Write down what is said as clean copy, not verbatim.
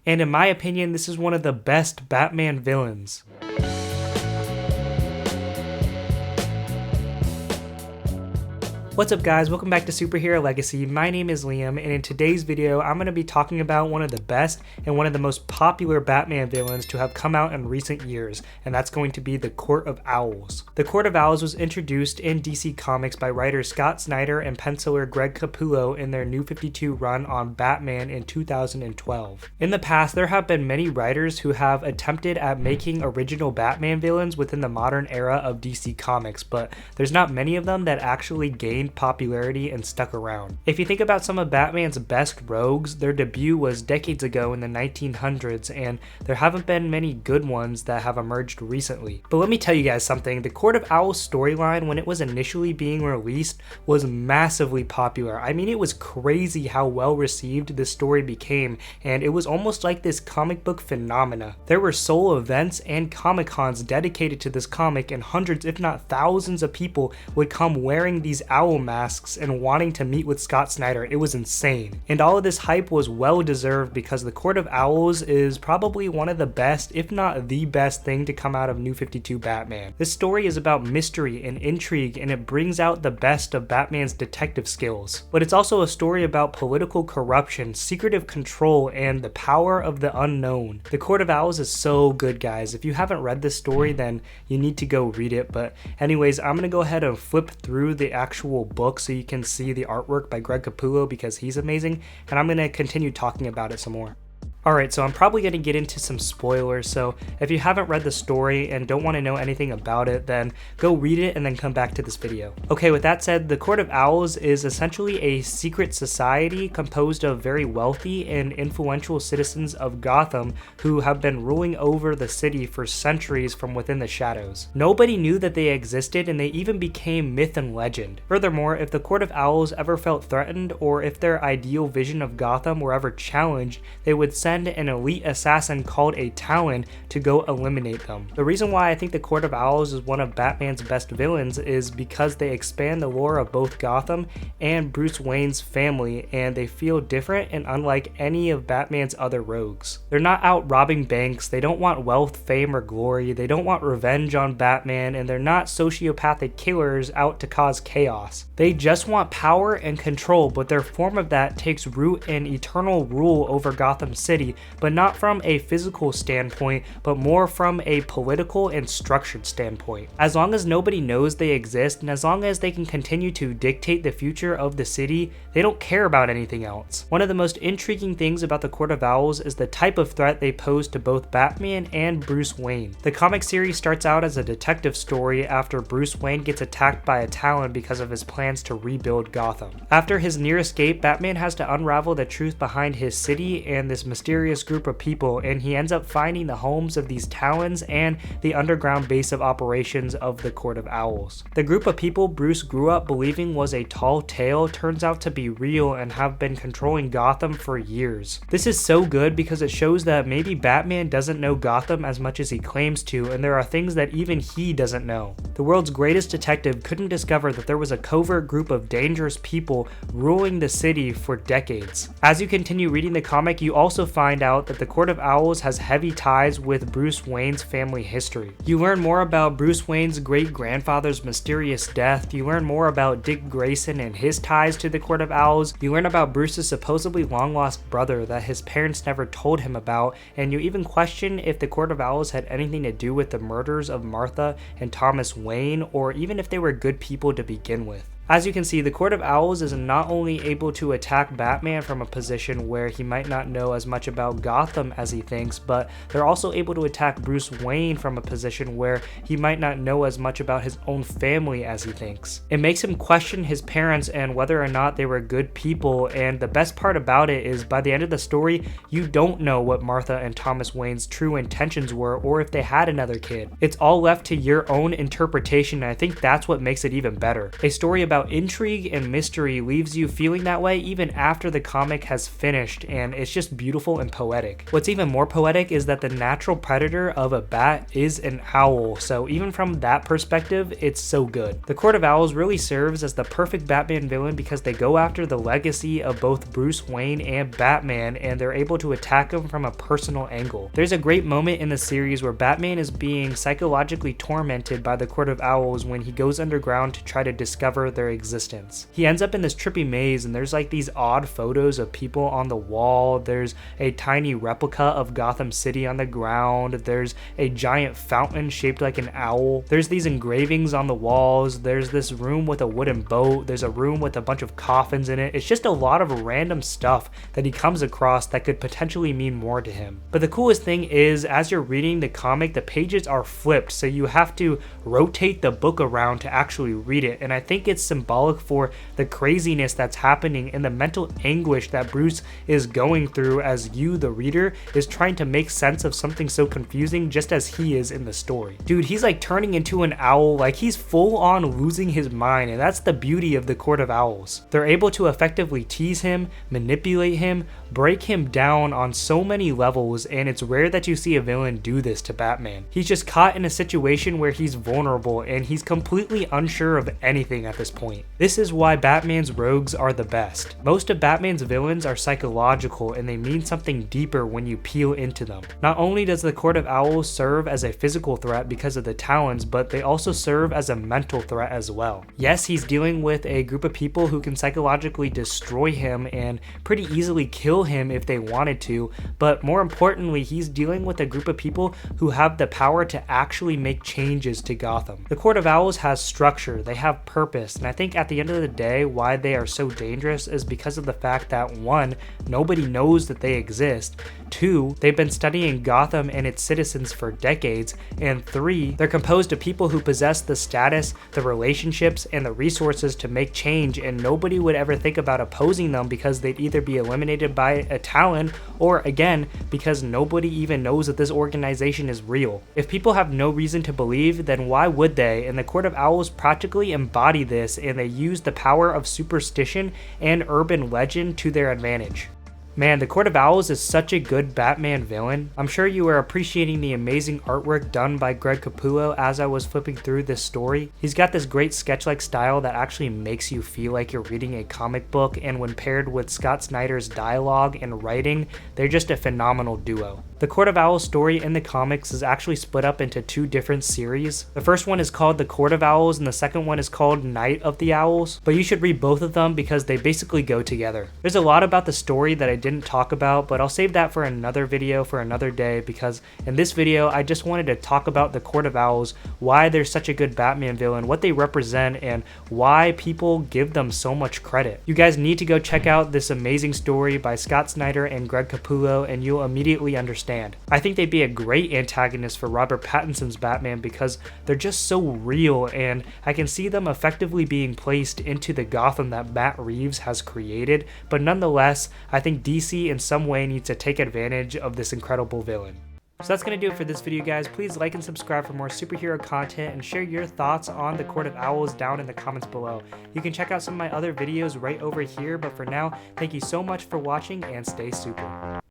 and in my opinion, this is one of the best Batman villains. What's up guys, welcome back to Superhero Legacy. My name is Liam, and in today's video I'm going to be talking about one of the best and one of the most popular Batman villains to have come out in recent years, and that's going to be the Court of Owls. The Court of Owls was introduced in DC Comics by writer Scott Snyder and penciler Greg Capullo in their New 52 run on Batman in 2012. In the past, there have been many writers who have attempted at making original Batman villains within the modern era of DC Comics, but there's not many of them that actually gained popularity and stuck around. If you think about some of Batman's best rogues, their debut was decades ago in the 1900s, and there haven't been many good ones that have emerged recently. But let me tell you guys something, the Court of Owls storyline, when it was initially being released, was massively popular. I mean, it was crazy how well received this story became, and it was almost like this comic book phenomena. There were sole events and Comic Cons dedicated to this comic, and hundreds if not thousands of people would come wearing these owl masks and wanting to meet with Scott Snyder. It was insane. And all of this hype was well deserved because the Court of Owls is probably one of the best, if not the best thing to come out of New 52 Batman. This story is about mystery and intrigue, and it brings out the best of Batman's detective skills. But it's also a story about political corruption, secretive control, and the power of the unknown. The Court of Owls is so good, guys. If you haven't read this story, then you need to go read it. But anyways, I'm gonna go ahead and flip through the actual book so you can see the artwork by Greg Capullo because he's amazing, and I'm going to continue talking about it some more. Alright, so I'm probably going to get into some spoilers, so if you haven't read the story and don't want to know anything about it, then go read it and then come back to this video. Okay, with that said, the Court of Owls is essentially a secret society composed of very wealthy and influential citizens of Gotham who have been ruling over the city for centuries from within the shadows. Nobody knew that they existed, and they even became myth and legend. Furthermore, if the Court of Owls ever felt threatened, or if their ideal vision of Gotham were ever challenged, they would send an elite assassin called a Talon to go eliminate them. The reason why I think the Court of Owls is one of Batman's best villains is because they expand the lore of both Gotham and Bruce Wayne's family, and they feel different and unlike any of Batman's other rogues. They're not out robbing banks, they don't want wealth, fame, or glory, they don't want revenge on Batman, and they're not sociopathic killers out to cause chaos. They just want power and control, but their form of that takes root in eternal rule over Gotham City, but not from a physical standpoint, but more from a political and structured standpoint. As long as nobody knows they exist, and as long as they can continue to dictate the future of the city, they don't care about anything else. One of the most intriguing things about the Court of Owls is the type of threat they pose to both Batman and Bruce Wayne. The comic series starts out as a detective story after Bruce Wayne gets attacked by a Talon because of his plans to rebuild Gotham. After his near escape, Batman has to unravel the truth behind his city and this mysterious group of people, and he ends up finding the homes of these Talons and the underground base of operations of the Court of Owls. The group of people Bruce grew up believing was a tall tale turns out to be real and have been controlling Gotham for years. This is so good because it shows that maybe Batman doesn't know Gotham as much as he claims to, and there are things that even he doesn't know. The world's greatest detective couldn't discover that there was a covert group of dangerous people ruling the city for decades. As you continue reading the comic, you also find out that the Court of Owls has heavy ties with Bruce Wayne's family history. You learn more about Bruce Wayne's great-grandfather's mysterious death, you learn more about Dick Grayson and his ties to the Court of Owls, you learn about Bruce's supposedly long-lost brother that his parents never told him about, and you even question if the Court of Owls had anything to do with the murders of Martha and Thomas Wayne, or even if they were good people to begin with. As you can see, the Court of Owls is not only able to attack Batman from a position where he might not know as much about Gotham as he thinks, but they're also able to attack Bruce Wayne from a position where he might not know as much about his own family as he thinks. It makes him question his parents and whether or not they were good people, and the best part about it is by the end of the story, you don't know what Martha and Thomas Wayne's true intentions were or if they had another kid. It's all left to your own interpretation, and I think that's what makes it even better. A story about about intrigue and mystery leaves you feeling that way even after the comic has finished, and it's just beautiful and poetic. What's even more poetic is that the natural predator of a bat is an owl, so even from that perspective, it's so good. The Court of Owls really serves as the perfect Batman villain because they go after the legacy of both Bruce Wayne and Batman, and they're able to attack him from a personal angle. There's a great moment in the series where Batman is being psychologically tormented by the Court of Owls when he goes underground to try to discover their existence. He ends up in this trippy maze, and there's like these odd photos of people on the wall. There's a tiny replica of Gotham City on the ground. There's a giant fountain shaped like an owl. There's these engravings on the walls. There's this room with a wooden boat. There's a room with a bunch of coffins in it. It's just a lot of random stuff that he comes across that could potentially mean more to him. But the coolest thing is, as you're reading the comic, the pages are flipped, so you have to rotate the book around to actually read it, and I think it's symbolic for the craziness that's happening and the mental anguish that Bruce is going through as you, the reader, is trying to make sense of something so confusing just as he is in the story. Dude, he's like turning into an owl, like he's full on losing his mind, and that's the beauty of the Court of Owls. They're able to effectively tease him, manipulate him, break him down on so many levels, and it's rare that you see a villain do this to Batman. He's just caught in a situation where he's vulnerable and he's completely unsure of anything at this point. This is why Batman's rogues are the best. Most of Batman's villains are psychological, and they mean something deeper when you peel into them. Not only does the Court of Owls serve as a physical threat because of the talons, but they also serve as a mental threat as well. Yes, he's dealing with a group of people who can psychologically destroy him and pretty easily kill him if they wanted to, but more importantly, he's dealing with a group of people who have the power to actually make changes to Gotham. The Court of Owls has structure, they have purpose, and I think at the end of the day, why they are so dangerous is because of the fact that 1, nobody knows that they exist, 2, they've been studying Gotham and its citizens for decades, and 3, they're composed of people who possess the status, the relationships, and the resources to make change, and nobody would ever think about opposing them because they'd either be eliminated by a talon, or again, because nobody even knows that this organization is real. If people have no reason to believe, then why would they? And the Court of Owls practically embody this, and they use the power of superstition and urban legend to their advantage. Man, the Court of Owls is such a good Batman villain. I'm sure you are appreciating the amazing artwork done by Greg Capullo as I was flipping through this story. He's got this great sketch-like style that actually makes you feel like you're reading a comic book, and when paired with Scott Snyder's dialogue and writing, they're just a phenomenal duo. The Court of Owls story in the comics is actually split up into 2 different series. The first one is called The Court of Owls, and the second one is called Night of the Owls, but you should read both of them because they basically go together. There's a lot about the story that I didn't talk about, but I'll save that for another video for another day, because in this video I just wanted to talk about the Court of Owls, why they're such a good Batman villain, what they represent, and why people give them so much credit. You guys need to go check out this amazing story by Scott Snyder and Greg Capullo, and you'll immediately understand. I think they'd be a great antagonist for Robert Pattinson's Batman because they're just so real, and I can see them effectively being placed into the Gotham that Matt Reeves has created, but nonetheless, I think DC in some way needs to take advantage of this incredible villain. So that's going to do it for this video, guys. Please like and subscribe for more superhero content, and share your thoughts on the Court of Owls down in the comments below. You can check out some of my other videos right over here, but for now, thank you so much for watching and stay super.